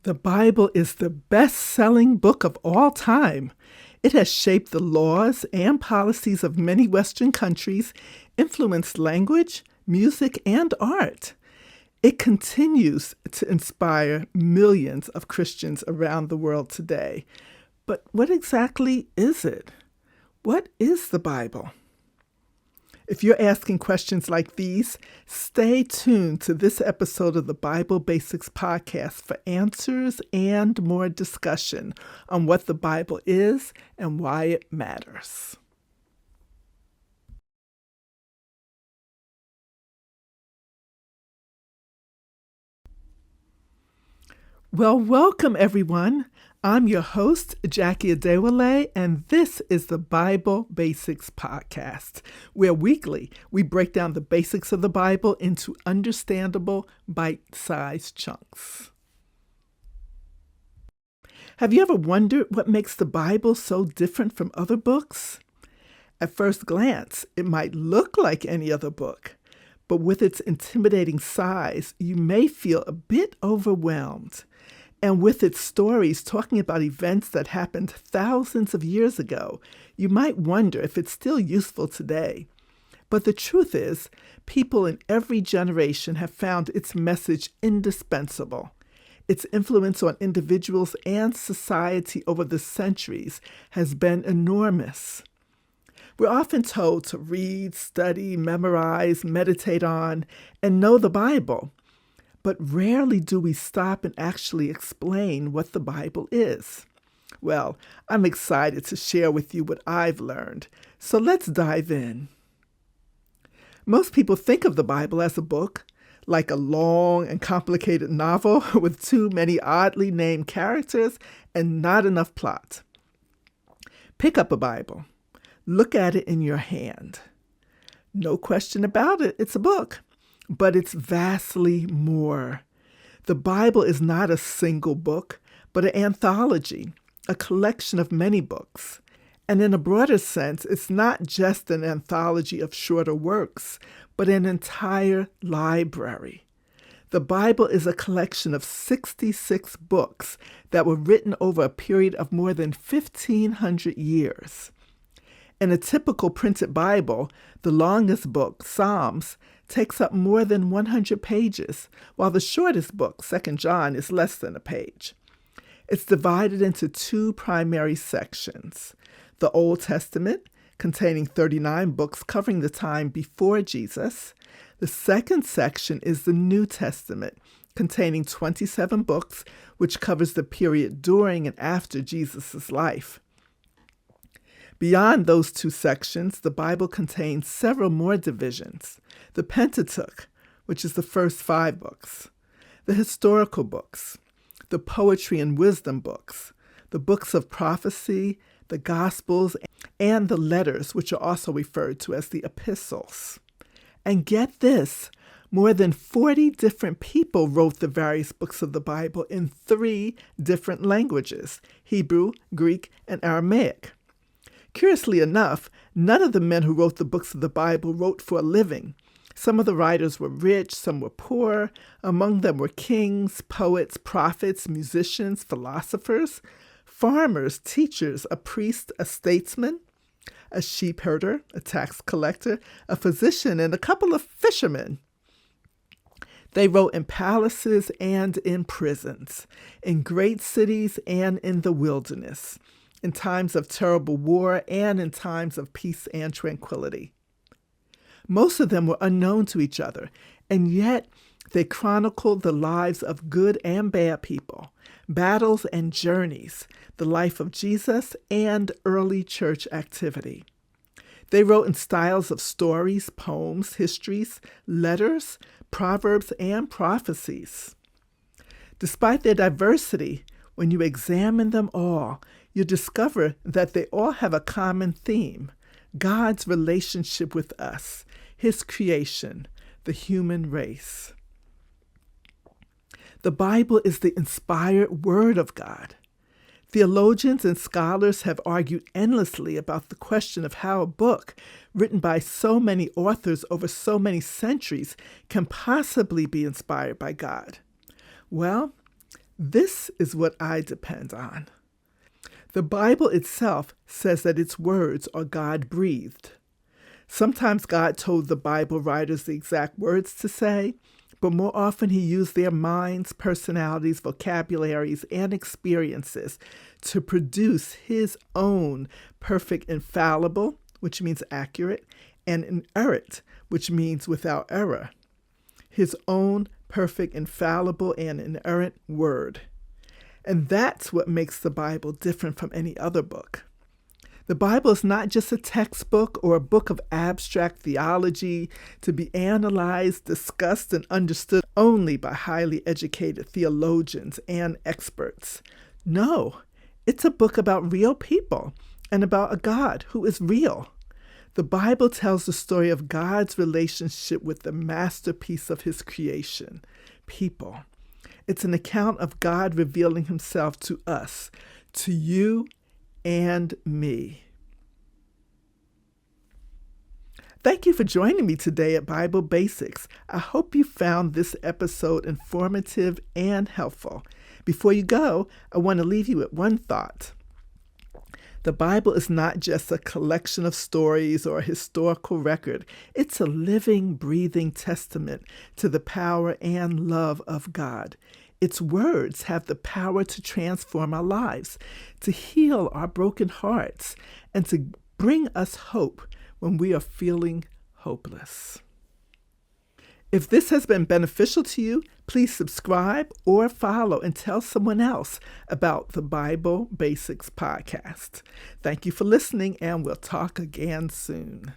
The Bible is the best-selling book of all time. It has shaped the laws and policies of many Western countries, influenced language, music, and art. It continues to inspire millions of Christians around the world today. But what exactly is it? What is the Bible? If you're asking questions like these, stay tuned to this episode of the Bible Basics podcast for answers and more discussion on what the Bible is and why it matters. Well, welcome everyone. I'm your host, Jacqui Adewole, and this is the Bible Basics Podcast, where weekly we break down the basics of the Bible into understandable, bite-sized chunks. Have you ever wondered what makes the Bible so different from other books? At first glance, it might look like any other book, but with its intimidating size, you may feel a bit overwhelmed. And with its stories talking about events that happened thousands of years ago, you might wonder if it's still useful today. But the truth is, people in every generation have found its message indispensable. Its influence on individuals and society over the centuries has been enormous. We're often told to read, study, memorize, meditate on, and know the Bible. But rarely do we stop and actually explain what the Bible is. Well, I'm excited to share with you what I've learned, so let's dive in. Most people think of the Bible as a book, like a long and complicated novel with too many oddly named characters and not enough plot. Pick up a Bible. Look at it in your hand. No question about it, it's a book. But it's vastly more. The Bible is not a single book, but an anthology, a collection of many books. And in a broader sense, it's not just an anthology of shorter works, but an entire library. The Bible is a collection of 66 books that were written over a period of more than 1,500 years. In a typical printed Bible, the longest book, Psalms, takes up more than 100 pages, while the shortest book, 2 John, is less than a page. It's divided into two primary sections. The Old Testament, containing 39 books covering the time before Jesus. The second section is the New Testament, containing 27 books, which covers the period during and after Jesus' life. Beyond those two sections, the Bible contains several more divisions. The Pentateuch, which is the first 5 books, the historical books, the poetry and wisdom books, the books of prophecy, the Gospels, and the letters, which are also referred to as the epistles. And get this, more than 40 different people wrote the various books of the Bible in 3 different languages, Hebrew, Greek, and Aramaic. Curiously enough, none of the men who wrote the books of the Bible wrote for a living. Some of the writers were rich, some were poor. Among them were kings, poets, prophets, musicians, philosophers, farmers, teachers, a priest, a statesman, a sheep herder, a tax collector, a physician, and a couple of fishermen. They wrote in palaces and in prisons, in great cities and in the wilderness, in times of terrible war and in times of peace and tranquility. Most of them were unknown to each other, and yet they chronicled the lives of good and bad people, battles and journeys, the life of Jesus, and early church activity. They wrote in styles of stories, poems, histories, letters, proverbs, and prophecies. Despite their diversity, when you examine them all, you discover that they all have a common theme: God's relationship with us, His creation, the human race. The Bible is the inspired Word of God. Theologians and scholars have argued endlessly about the question of how a book written by so many authors over so many centuries can possibly be inspired by God. Well, This is what I depend on. The Bible itself says that its words are God-breathed. Sometimes God told the Bible writers the exact words to say, but more often he used their minds, personalities, vocabularies, and experiences to produce his own perfect infallible, which means accurate, and inerrant, which means without error. His own perfect, infallible, and inerrant word. And that's what makes the Bible different from any other book. The Bible is not just a textbook or a book of abstract theology to be analyzed, discussed, and understood only by highly educated theologians and experts. No, it's a book about real people and about a God who is real. The Bible tells the story of God's relationship with the masterpiece of his creation, people. It's an account of God revealing himself to us, to you and me. Thank you for joining me today at Bible Basics. I hope you found this episode informative and helpful. Before you go, I want to leave you with one thought. The Bible is not just a collection of stories or a historical record. It's a living, breathing testament to the power and love of God. Its words have the power to transform our lives, to heal our broken hearts, and to bring us hope when we are feeling hopeless. If this has been beneficial to you, please subscribe or follow and tell someone else about the Bible Basics podcast. Thank you for listening, and we'll talk again soon.